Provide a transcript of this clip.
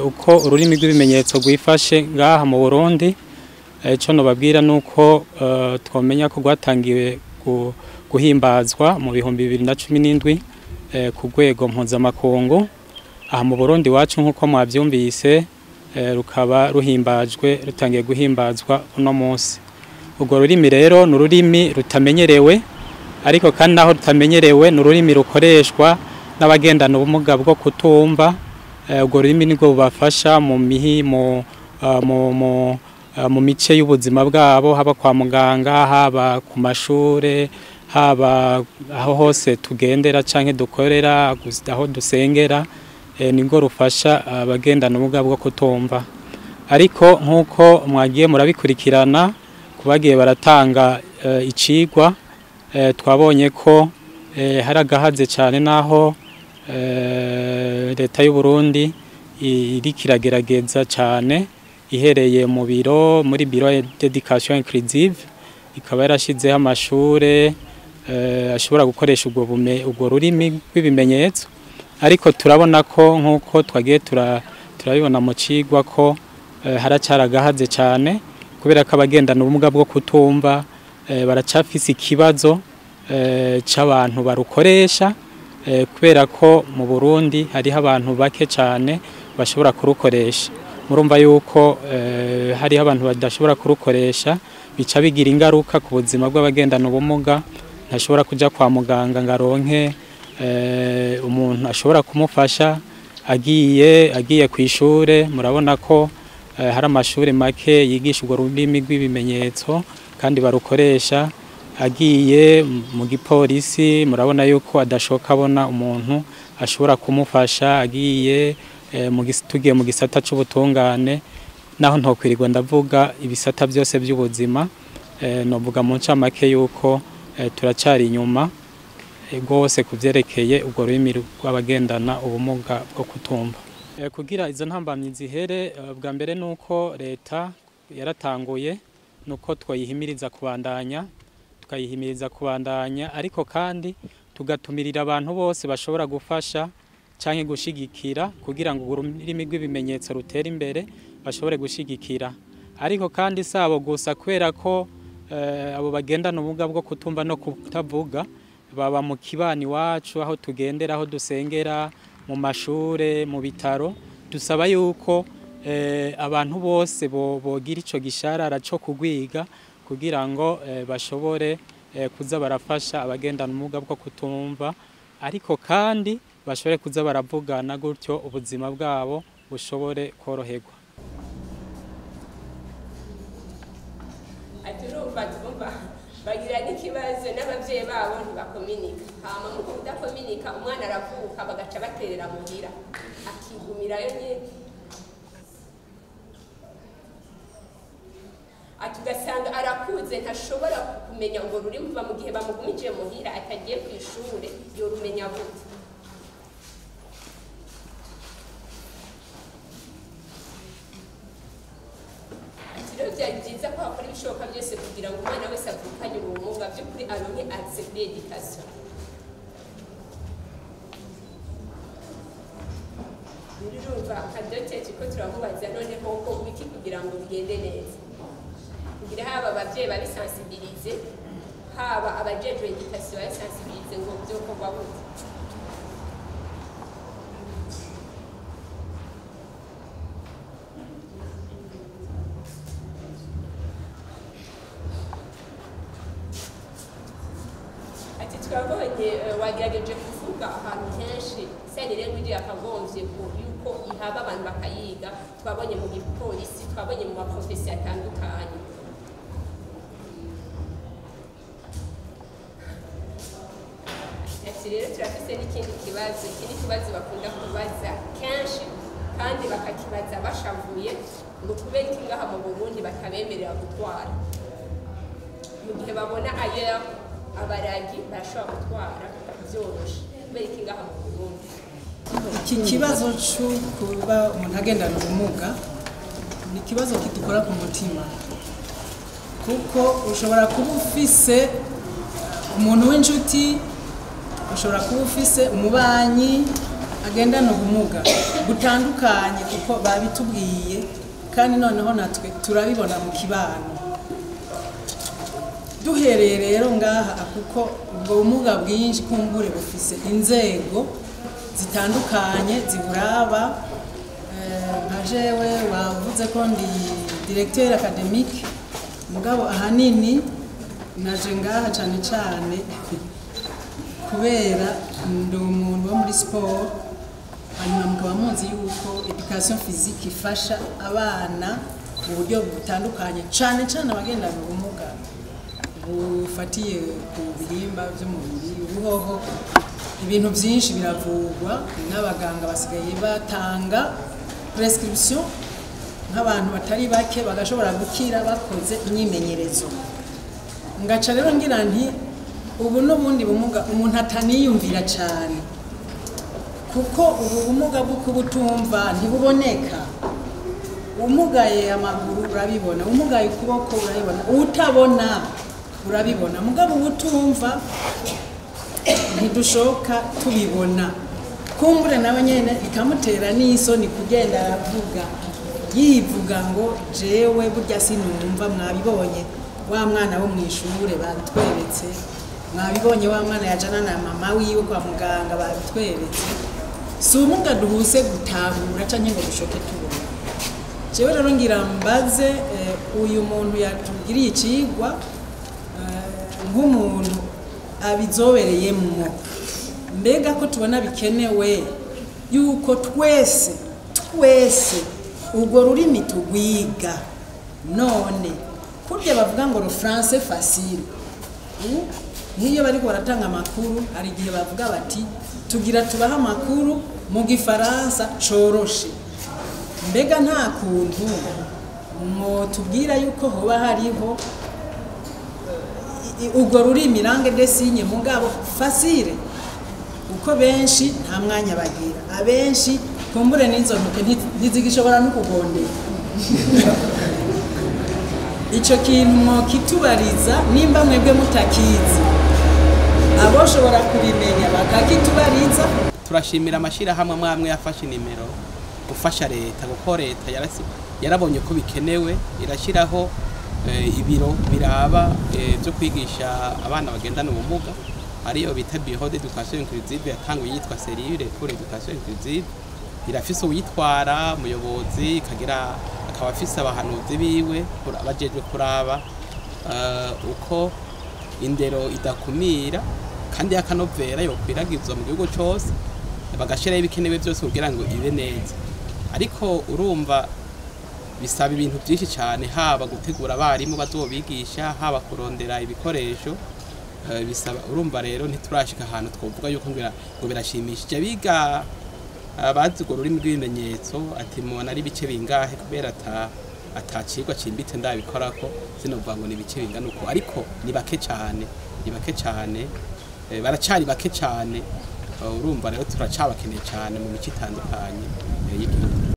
uko ururimi rw'ibimenyetso rwifashe ngaha mu Burundi, ico nobabwira nuko twomenya ko rwatangiwe guhimbazwa mu bihumbi 2017 ku rwego mpuzamakungu. Aha mu Burundi wacu nkuko mwavyumvise rukaba rutangiye guhimbazwa uno munsi. Urwo rurimi rero ni ururimi rutamenyerewe, ariko kandi naho rutamenyerewe ni ururimi rukoreshwa n'abagendana ubumuga bwo kutumva. Urwo rurimi nirwo bubafasha mu mice y'ubuzima bwabo, haba kwa muganga, haba ku mashure, haba aho hose tugendera canke dukorera, aho dusengera, nirwo rufasha abagendana ubumuga bwo kutumva. Ariko nkuko mwagiye murabikurikirana kubagiye baratanga icigwa, twabonye ko hari agahaze cyane naho leta y'u Burundi iri kiragerageza cyane ihereye muri biro d'education inclusive, ikaba yarashizeho amashure ashobora gukoresha ubwo rurimi rw'ibimenyetso. Ariko turabona ko nkuko twagiye turabibona mu cigwa ko haracyari agahaze cyane, kubera ko abagendana ubumuga bwo kutumva baracafise ikibazo c'abantu barukoresha, kubera ko mu Burundi hariho abantu bake cyane bashobora kurukoresha. Murumva yuko hariho abantu badashobora kurukoresha, bica bigira ingaruka ku buzima bw'abagendana ubumuga. Ntashobora kuja kwa muganga ngo aronke umuntu ashobora kumufasha agiye ku ishure. Murabona ko hari amashuri make yigisha urwo rurimi rw'ibimenyetso kandi barukoresha. Agiye mu gipolisi murabona yuko adashoka abona umuntu ashobora kumufasha. Agiye tugiye mu gisata c'ubutungane, naho ntokwirirwa ndavuga ibisata byose by'ubuzima, novuga mu ncamake yuko turacari inyuma rwose kuvyerekeye urwo rurimi rw'abagendana ubumuga bwo kutumva. Kugira izo ntambamyi zihere, bwa mbere nuko leta yaratanguye nuko twayihimiriza kubandanya, ariko kandi tugatumirira abantu bose bashobora gufasha canke gushigikira kugira ngo ururimi rw'ibimenyetso rutere imbere, bashobore gushigikira. Ariko kandi sabo gusa, kubera ko abo bagendana ubumuga bwo kutumva no kutavuga baba mu kibani wacu, aho tugendera, aho dusengera, mu mashure, mu bitaro. Dusaba yuko abantu bose bogira ico gisharara co kugwiga kugira ngo bashobore kuza barafasha abagendana ubumuga bwo kutumva, ariko kandi bashobore kuza baravugana, gutyo ubuzima bwabo bushobore koroherwa. Bagira n'ikibazo n'abavyeyi babo ntibakominika, hama mu kudakominika umwana aravuka bagaca baterera muhira akigumirayo nyene, ugasanga arakuze ntashobora kumenya ngo ruri muva mu gihe bamugumije muhira atagiye ku ishure yorumenya gute. Byari byiza ko hakora ibishoboka byose kugira ngo umwana wese avukanye ubumuga by'ukuri aronke accès kuri education. Urumva kadoteje ko turamubaza none koko wiki kugira ngo bigende neza, kugira haba abavyeyi babisensibilize, haba abajejwe education babisensibilize ngo byokorwa gute. Twabonye wagerageje kuvuga ahantu henshi senire ngwiri yakagomvye ko yuko ihaba abantu bakayiga. Twabonye mu gipolisi, twabonye mu maprofesi atandukanye. Rero turafise n'ikindi kibazo bakunda kubaza kenshi kandi bakakibaza bashavuye, ngo kubera iki ngaha mu Burundi batabemerera gutwara, mu gihe babona abaragi barashobora gutwara byoroshe, kubera iki ngaha mu Burundi. Iki kibazo cyo kuba umuntu agendana ubumuga ni ikibazo kidukora ku mutima, kuko ushobora kuba ufise umuntu w'inshuti, ushobora kuba ufise umubanyi, agendana ubumuga butandukanye kuko babitubwiye kandi noneho natwe turabibona mu kibano. Duhereye rero ngaha kuko ubwo bumuga bwinshi kumbure bufise inzego zitandukanye ziburaba. Nka jewe wavuze ko ndi directeur académique, mugabo ahanini naje ngaha cyane cyane kubera ndi umuntu wo muri sport, hanyuma mukaba muzi yuko education physique ifasha abana mu buryo butandukanye cyane cyane abagendana ubumuga bufatiye ku bihimba by'umubiri. Ubuhoho ibintu byinshi biravugwa n'abaganga basigaye batanga prescription nk'abantu batari bake bagashobora gukira bakoze imyimenyerezo. Ngaca rero ngira nti ubu n'ubundi bumuga umuntu ataniyumvira cyane kuko ubu bumuga bwo kubutumva ntibuboneka. Umugaye amaguru urabibona, umugaye ukuboko urabibona, utabona urabibona, mugabo ubutumva ntidushoka tubibona. Kumbure nawe nyene ikamutera n'isoni kugenda aravuga yivuga ngo jewe burya sinumva. Mwabibonye wa mwana wo mw'ishure babitweretse, mwabibonye wa mwana yajana na mama wiwe kwa muganga babitweretse. Si ubumuga duhuse gutahura canke ngo dushoke tubona. Jewe rero ngira mbaze uyu muntu yatugiriye icigwa nk'umuntu abizobereyemwo, mbega ko tubona bikenewe yuko twese urwo rurimi tugwiga. None kurya bavuga ngo le français facile, nk'iyo bariko baratanga amakuru hari igihe bavuga bati tugira tubaha amakuru mu gifaransa coroshe. Mbega nta kuntu tubwira yuko hoba hariho urwo rurimi langue des signes mugabo facile, uko benshi nta mwanya bagira, abenshi kumbure n'izo ntoke ntizigishobora no kugondera. Ico kintu mwokitubariza nimba mwebwe mutakizi, aboshobora kubimenya bakakitubariza. Turashimira amashirahamwe amwe yafashe nimero gufasha leta, kuko leta yarabonye ko bikenewe irashiraho ibiro biraba byo kwigisha abana bagendana ubumuga, ariyo bita Bureau d'Education Inclusive yatanguye yitwa Cellule pour l'Education Inclusive. Irafise uyitwara umuyobozi, ikagira akaba afise abahanuzi biwe abajejwe kuraba uko indero idakumira kandi yakanovera yokwiragizwa mu gihugu cyose, bagashiraho ibikenewe byose kugira ngo ibe neza. Ariko urumva bisaba ibintu byinshi cyane, haba gutegura abarimu bazobigisha, haba kurondera ibikoresho bisaba. Urumva rero ntiturashika ahantu twovuga yuko ngo birashimishije abiga abazi urwo rurimi rw'ibimenyetso ati mubona ari bice bingahe, kubera atacigwa cimbitse ndabikorako sinovuga ngo ni bice bingana uko, ariko ni bake cyane, baracari bake cyane. Urumva rero turacabakeneye cyane mu mico itandukanye y'igihugu.